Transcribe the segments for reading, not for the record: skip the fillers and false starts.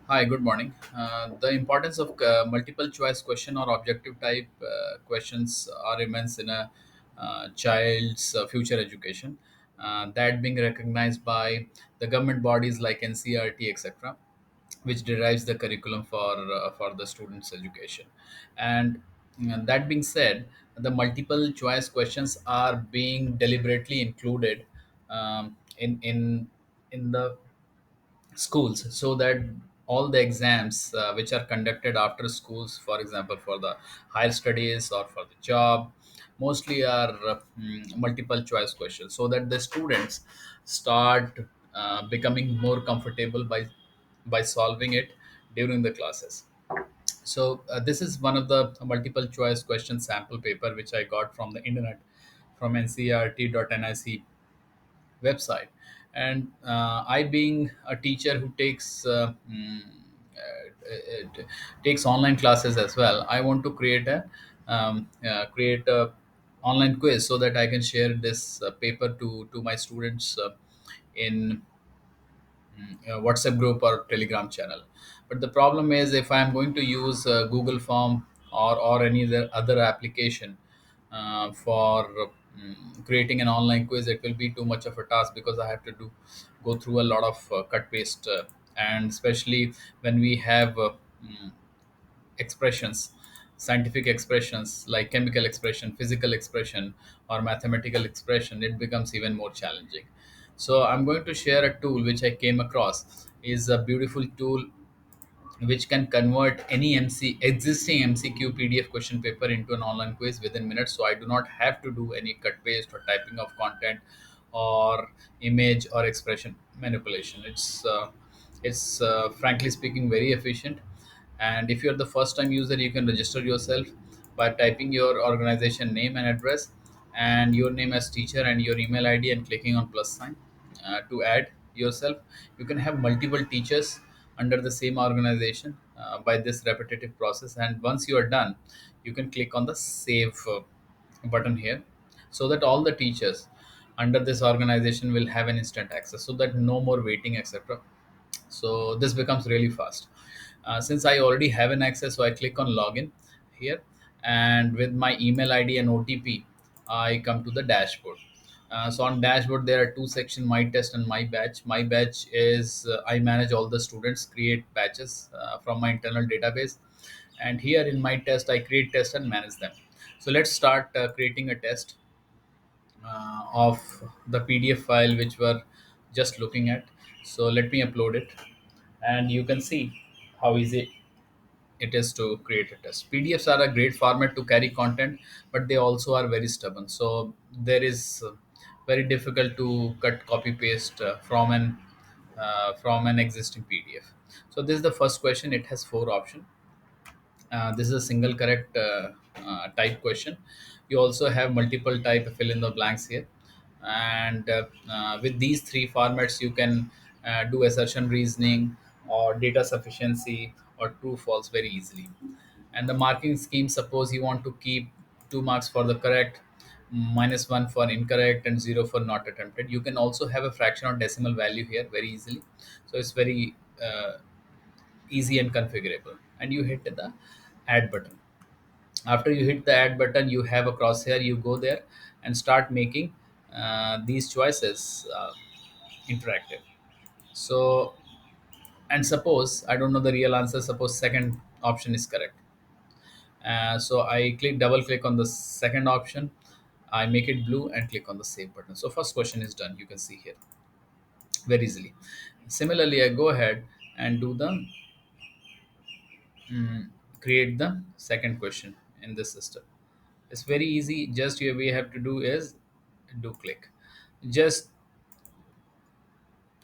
Hi, good morning. The importance of multiple choice question or objective type questions are immense in a child's future education. That being recognized by the government bodies like NCERT, etc., which derives the curriculum for the students' education. And that being said, the multiple choice questions are being deliberately included in the schools so that all the exams which are conducted after schools, for example for the higher studies or for the job, mostly are multiple choice questions so that the students start becoming more comfortable by solving it during the classes. So this is one of the multiple choice question sample paper which I got from the internet, from ncert.nic website. And I, being a teacher who takes online classes as well, I want to create a online quiz so that I can share this paper to my students in WhatsApp group or Telegram channel. But the problem is, if I am going to use Google Form or any other application for creating an online quiz, it will be too much of a task because I have to go through a lot of cut paste, and especially when we have expressions, scientific expressions like chemical expression, physical expression, or mathematical expression, it becomes even more challenging. So I'm going to share a tool which I came across. Is a beautiful tool which can convert any existing MCQ PDF question paper into an online quiz within minutes. So I do not have to do any cut paste or typing of content or image or expression manipulation. It's frankly speaking very efficient. And if you're the first time user, you can register yourself by typing your organization name and address and your name as teacher and your email ID and clicking on plus sign to add yourself. You can have multiple teachers under the same organization by this repetitive process. And once you are done, you can click on the save button here, so that all the teachers under this organization will have an instant access, so that no more waiting, etc. So this becomes really fast. Since I already have an access, so I click on login here, and with my email ID and OTP, I come to the dashboard. So on dashboard there are two sections: my test and my batch. My batch is I manage all the students, create batches from my internal database. And here in my test, I create test and manage them. So let's start creating a test of the PDF file which we're just looking at. So let me upload it, and you can see how easy it is to create a test. PDFs are a great format to carry content, but they also are very stubborn. So there is very difficult to cut copy paste from an existing PDF. So this is the first question. It has four options. This is a single correct type question. You also have multiple type fill in the blanks here. And with these three formats, you can do assertion reasoning or data sufficiency or true false very easily. And the marking scheme, suppose you want to keep 2 marks for the correct, -1 for incorrect, and 0 for not attempted. You can also have a fraction or decimal value here very easily. So it's very easy and configurable. And you hit the add button. After you hit the add button, you have a crosshair. You go there and start making these choices interactive. So, and suppose I don't know the real answer, suppose second option is correct. So I double click on the second option, I make it blue and click on the save button. So first question is done, you can see here very easily. Similarly, I go ahead and do the create the second question in this system. It's very easy. Just you we have to do is do click. Just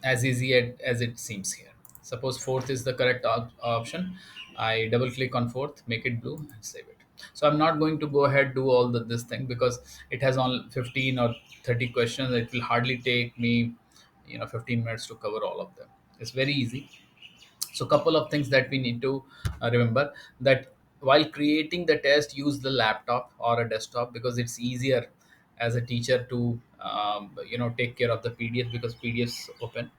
as easy as it seems here. Suppose fourth is the correct option. I double click on fourth, make it blue, and save it. So I'm not going to go ahead do all this thing because it has on 15 or 30 questions. It will hardly take me 15 minutes to cover all of them. It's very easy. So couple of things that we need to remember, that while creating the test, use the laptop or a desktop because it's easier as a teacher to take care of the PDF because PDFs open.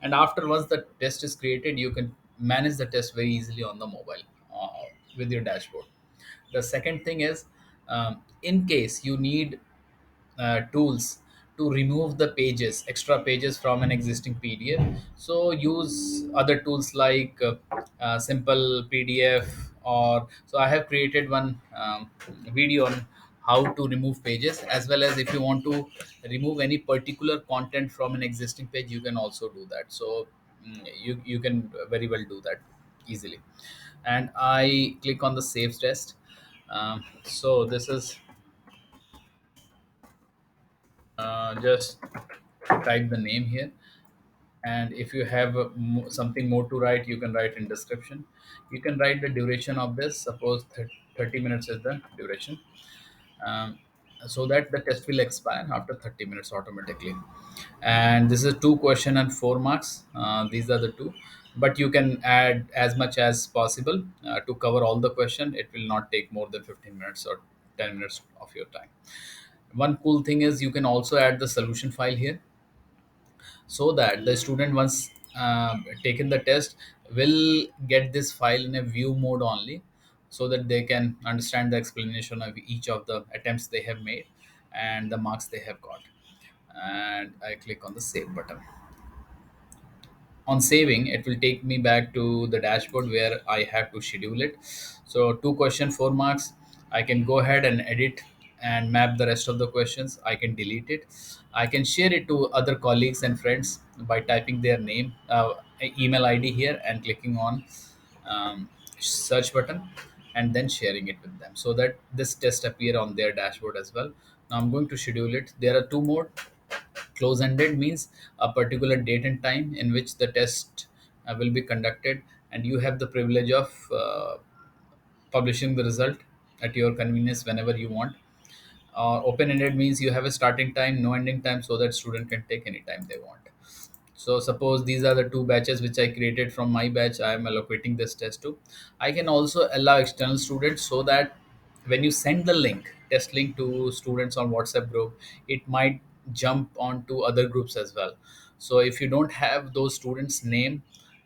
And after once the test is created, you can manage the test very easily on the mobile with your dashboard. The second thing is, in case you need tools to remove the pages, extra pages from an existing PDF. So use other tools like simple PDF, or so I have created one video on how to remove pages, as well as if you want to remove any particular content from an existing page, you can also do that. So you can very well do that easily. And I click on the save test. So this is just type the name here, and if you have something more to write, you can write in description. You can write the duration of this, suppose 30 minutes is the duration, um, so that the test will expire after 30 minutes automatically. And this is 2 question and 4 marks. These are the two, but you can add as much as possible to cover all the question. It will not take more than 15 minutes or 10 minutes of your time. One cool thing is you can also add the solution file here, so that the student, once taken the test, will get this file in a view mode only, so that they can understand the explanation of each of the attempts they have made and the marks they have got. And I click on the save button. On saving, it will take me back to the dashboard where I have to schedule it. So 2 question 4 marks, I can go ahead and edit and map the rest of the questions. I can delete it. I can share it to other colleagues and friends by typing their name, email ID here, and clicking on search button, and then sharing it with them, so that this test appear on their dashboard as well. Now I'm going to schedule it. There are two more. Close ended means a particular date and time in which the test will be conducted, and you have the privilege of publishing the result at your convenience whenever you want. Open ended means you have a starting time, no ending time, so that student can take any time they want. So suppose these are the two batches which I created. From my batch, I am allocating this test to. I can also allow external students, so that when you send the link, test link, to students on WhatsApp group, it might jump onto other groups as well. So if you don't have those students' name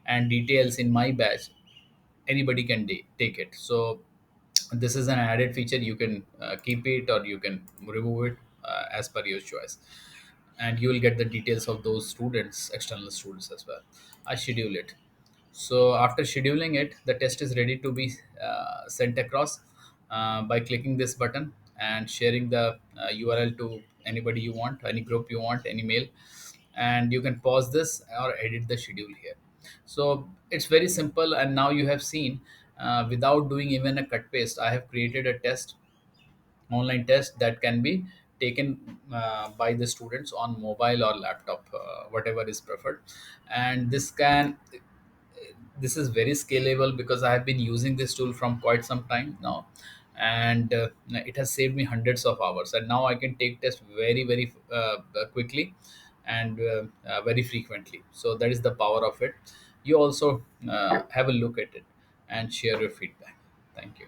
and details in my batch, anybody can take it. So this is an added feature. You can keep it or you can remove it as per your choice, and you will get the details of those students, external students as well. I schedule it. So after scheduling it, the test is ready to be sent across by clicking this button and sharing the URL to anybody you want, any group you want, any mail. And you can pause this or edit the schedule here. So it's very simple. And now you have seen, without doing even a cut paste, I have created a test, online test, that can be taken by the students on mobile or laptop, whatever is preferred. And this is very scalable, because I have been using this tool from quite some time now, and it has saved me hundreds of hours. And now I can take tests very quickly and very frequently. So that is the power of it. You also have a look at it and share your feedback. Thank you.